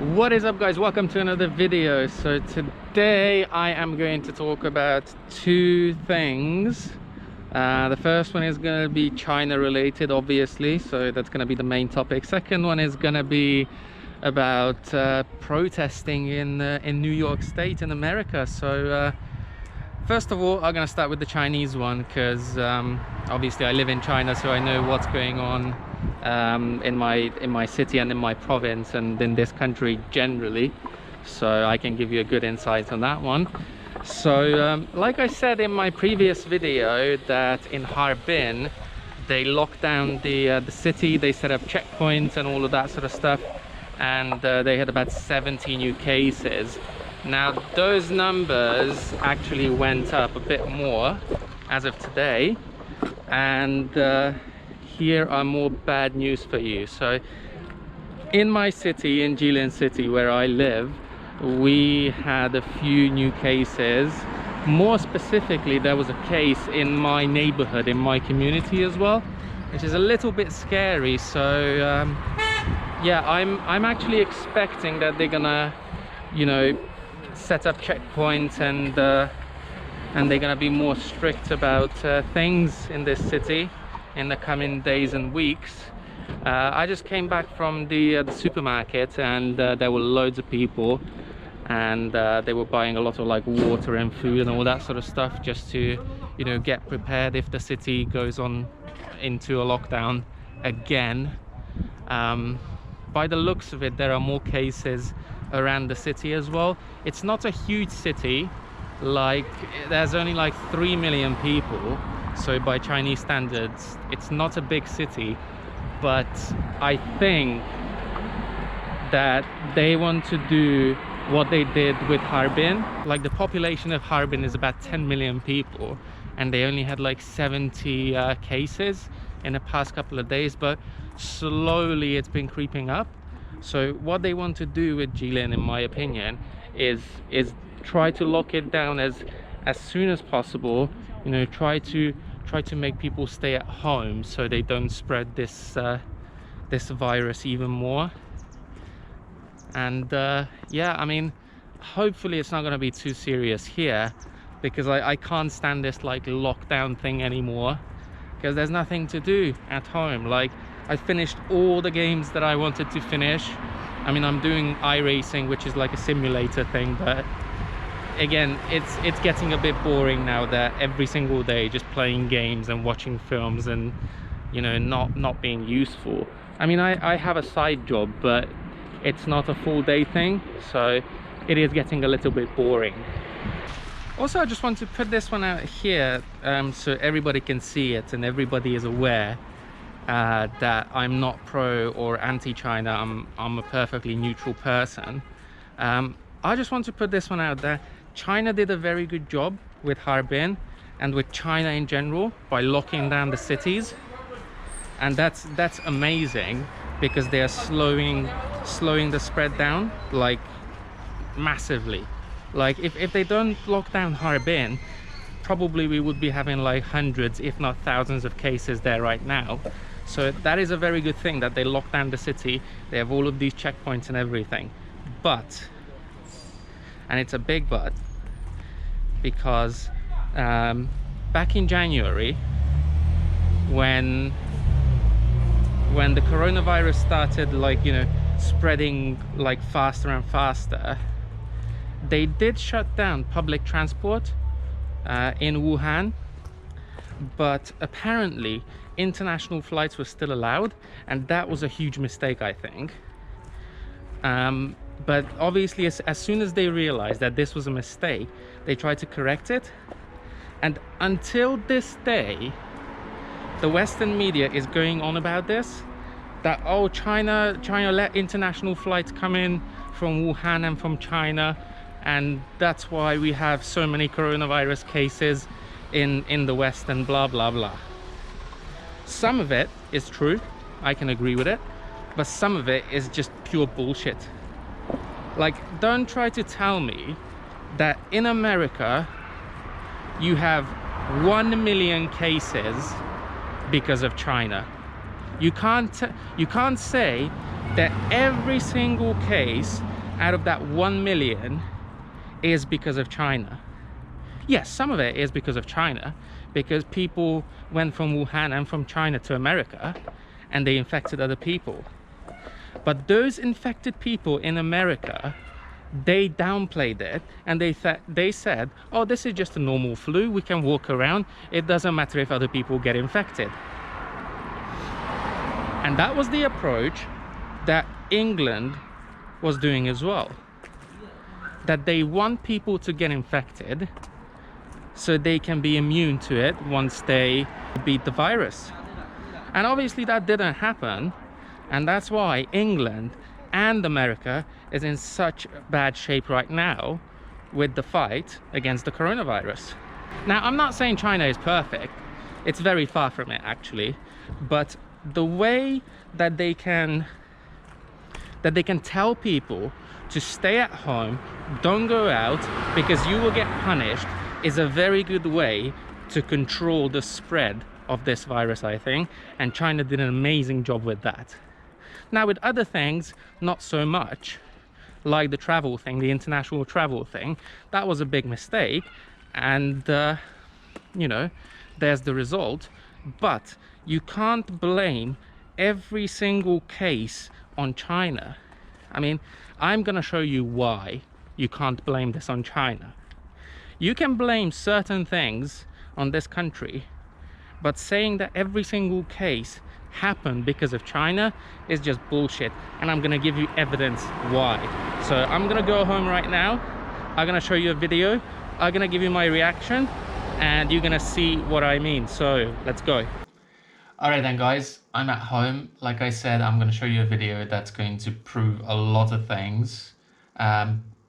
What is up, guys? Welcome to another video. So today I am going to talk about two things. The first one is going to be China related, obviously, so that's going to be the main topic. Second one is going to be about protesting in New York State in America. So first of all, I'm going to start with the Chinese one because obviously I live in China, so I know what's going on in my city and in my province and in this country generally, so I can give you a good insight on that one. So like I said in my previous video, that in Harbin they locked down the city, they set up checkpoints and all of that sort of stuff, and they had about 70 new cases. Now those numbers actually went up a bit more as of today, and here are more bad news for you. So in my city, in Jilin city where I live, we had a few new cases. More specifically, there was a case in my neighborhood, in my community as well, which is a little bit scary. So yeah, I'm actually expecting that they're gonna, you know, set up checkpoints and they're gonna be more strict about things in this city in the coming days and weeks. I just came back from the supermarket, and there were loads of people, and they were buying a lot of like water and food and all that sort of stuff, just to, you know, get prepared if the city goes on into a lockdown again. By the looks of it, there are more cases around the city as well. It's not a huge city, like there's only like 3 million people, so by Chinese standards it's not a big city, but I think that they want to do what they did with Harbin. Like the population of Harbin is about 10 million people, and they only had like 70 cases in the past couple of days, but slowly it's been creeping up. So what they want to do with Jilin, in my opinion, is try to lock it down as soon as possible. You know, try to make people stay at home so they don't spread this this virus even more. And yeah, I mean, hopefully it's not going to be too serious here, because I can't stand this like lockdown thing anymore, because there's nothing to do at home. Like, I finished all the games that I wanted to finish. I mean, I'm doing iRacing, which is like a simulator thing, but again, it's getting a bit boring now, that every single day just playing games and watching films and, you know, not being useful. I mean, I have a side job, but it's not a full day thing, so it is getting a little bit boring. Also, I just want to put this one out here so everybody can see it and everybody is aware that I'm not pro or anti-China. I'm a perfectly neutral person. I just want to put this one out there. China did a very good job with Harbin and with China in general by locking down the cities, and that's amazing, because they are slowing the spread down like massively. Like if they don't lock down Harbin, probably we would be having like hundreds if not thousands of cases there right now. So that is a very good thing that they lock down the city. They have all of these checkpoints and everything, but, and it's a big but, because back in January, when the coronavirus started, like, you know, spreading like faster and faster, they did shut down public transport in Wuhan, but apparently international flights were still allowed, and that was a huge mistake, I think. But obviously as soon as they realized that this was a mistake, they tried to correct it, and until this day the Western media is going on about this, that, oh, China let international flights come in from Wuhan and from China, and that's why we have so many coronavirus cases in the West, and blah blah blah. Some of it is true, I can agree with it, but some of it is just pure bullshit. Like, don't try to tell me that in America you have 1 million cases because of China. You can't say that every single case out of that 1 million is because of China. Yes, some of it is because of China, because people went from Wuhan and from China to America and they infected other people. But those infected people in America, they downplayed it, and they said, oh, this is just a normal flu, we can walk around, it doesn't matter if other people get infected. And that was the approach that England was doing as well, that they want people to get infected so they can be immune to it once they beat the virus. And obviously that didn't happen, and that's why England and America is in such bad shape right now with the fight against the coronavirus. Now, I'm not saying China is perfect, it's very far from it actually, but the way that they can tell people to stay at home, don't go out because you will get punished, is a very good way to control the spread of this virus, I think, and China did an amazing job with that. Now with other things, not so much, like the travel thing, the international travel thing, that was a big mistake, and you know, there's the result. But you can't blame every single case on China. I mean, I'm gonna show you why you can't blame this on China. You can blame certain things on this country, but saying that every single case happened because of China is just bullshit, and I'm gonna give you evidence why. So I'm gonna go home right now, I'm gonna show you a video, I'm gonna give you my reaction, and you're gonna see what I mean. So let's go. Alright then guys, I'm at home. Like I said, I'm gonna show you a video that's going to prove a lot of things.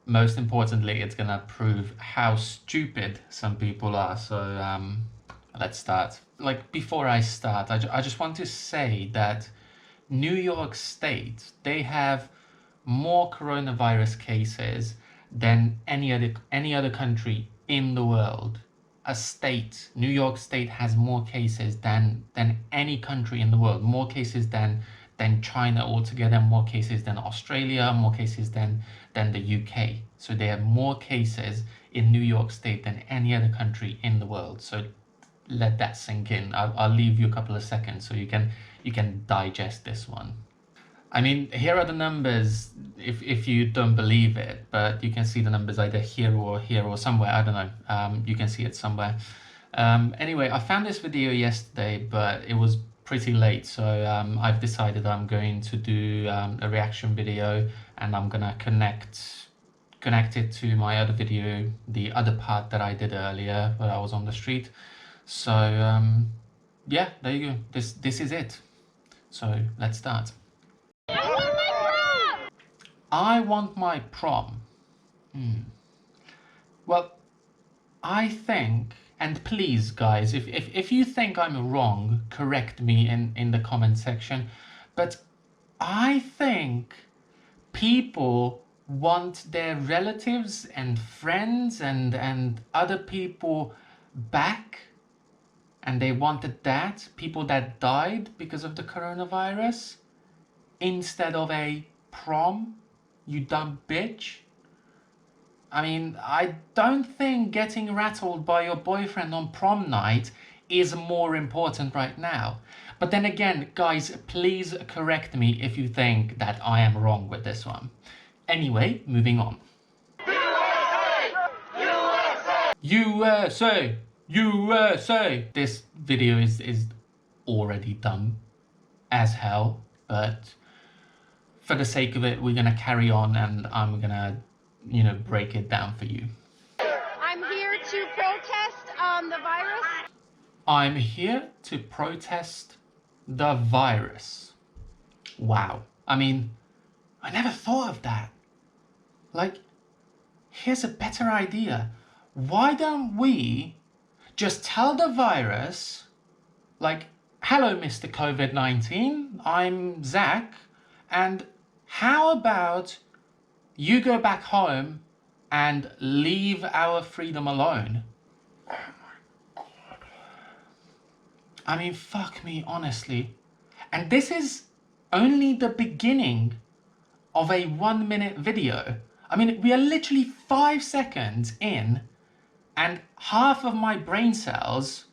Most importantly, it's gonna prove how stupid some people are. So let's start. Like, before I start, I just want to say that New York State, they have more coronavirus cases than any other country in the world. A state, New York State, has more cases than any country in the world, more cases than China altogether, more cases than Australia, more cases than the UK. So they have more cases in New York State than any other country in the world. So let that sink in. I'll leave you a couple of seconds so you can digest this one. I mean, here are the numbers if you don't believe it, but you can see the numbers either here or somewhere, I don't know. You can see it somewhere. Anyway, I found this video yesterday, but it was pretty late, so I've decided I'm going to do a reaction video, and I'm gonna connect it to my other video, the other part that I did earlier where I was on the street. So yeah, there you go. This is it. So let's start. I want my prom. Well, I think, and please guys, if you think I'm wrong, correct me in the comment section, but I think people want their relatives and friends and other people back, and they wanted that, people that died because of the coronavirus, instead of a prom, you dumb bitch. I mean, I don't think getting rattled by your boyfriend on prom night is more important right now. But then again, guys, please correct me if you think that I am wrong with this one. Anyway, moving on. USA! USA! This video is already dumb as hell, but for the sake of it, we're gonna carry on, and I'm gonna, you know, break it down for you. I'm here to protest the virus. I'm here to protest the virus. Wow. I mean, I never thought of that. Like, here's a better idea. Why don't we just tell the virus, like, hello, Mr. COVID-19, I'm Zack, and how about you go back home and leave our freedom alone? Oh my God. I mean, fuck me, honestly. And this is only the beginning of a 1-minute video. I mean, we are literally 5 seconds in and half of my brain cells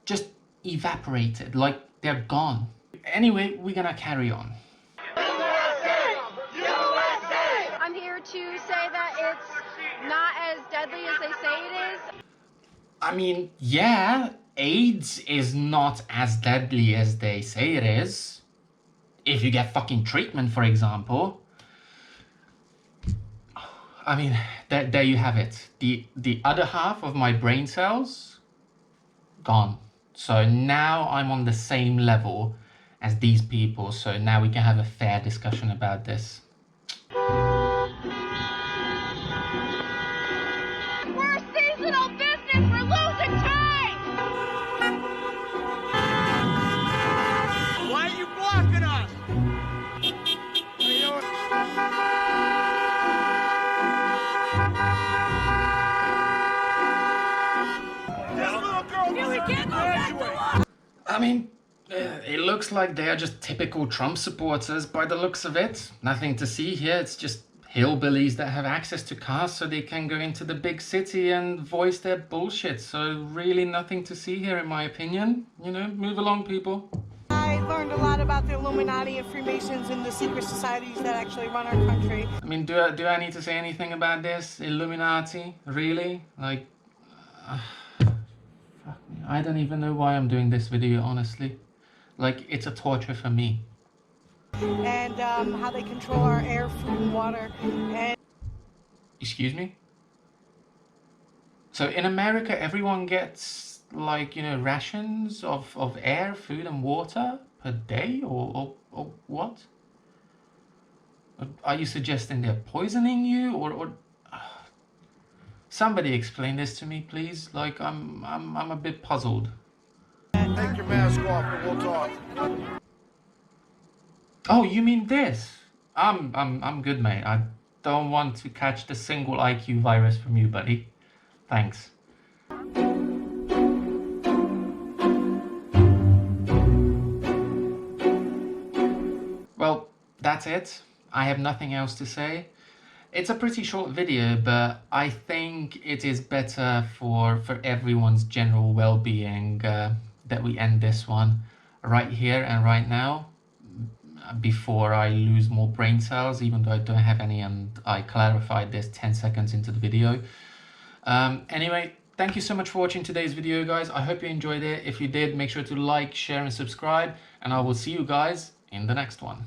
just evaporated, like they're gone. Anyway, we're gonna carry on. USA! USA! I'm here to say that it's not as deadly as they say it is. I mean, yeah, AIDS is not as deadly as they say it is. If you get fucking treatment, for example. I mean, there you have it. The other half of my brain cells, gone. So now I'm on the same level as these people. So now we can have a fair discussion about this. We're a seasonal business. We're losing time. Why are you blocking us? I mean, it looks like they are just typical Trump supporters by the looks of it. Nothing to see here. It's just hillbillies that have access to cars so they can go into the big city and voice their bullshit. So really nothing to see here, in my opinion. You know, move along, people. I learned a lot about the Illuminati and Freemasons and the secret societies that actually run our country. I mean, do I need to say anything about this? Illuminati? Really? Like, fuck me. I don't even know why I'm doing this video, honestly. Like, it's a torture for me. And how they control our air, food, and water. And Excuse me? So in America, everyone gets, like, you know, rations of air, food, and water per day? Or what? Are you suggesting they're poisoning you? Or somebody explain this to me, please. Like, I'm a bit puzzled. Take your mask off and we'll talk. Oh, you mean this? I'm good, mate. I don't want to catch the single IQ virus from you, buddy. Thanks. Well, that's it. I have nothing else to say. It's a pretty short video, but I think it is better for everyone's general well-being that we end this one right here and right now, before I lose more brain cells, even though I don't have any, and I clarified this 10 seconds into the video. Anyway, thank you so much for watching today's video, guys. I hope you enjoyed it. If you did, make sure to like, share, and subscribe, and I will see you guys in the next one.